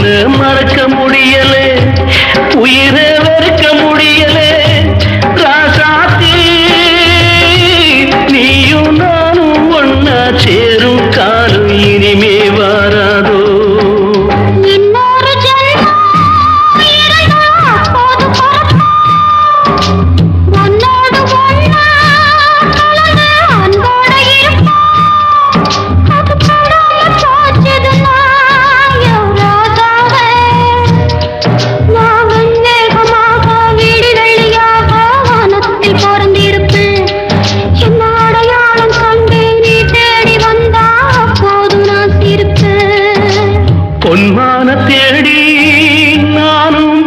மறக்க முடியலே, உயிரை வெறுக்க முடியலே. ராசாத்தி நீயும் நானும் ஒன்னா சேரும் காலம் இனிமே வாராதோ. பொன்மான தேடி நானும்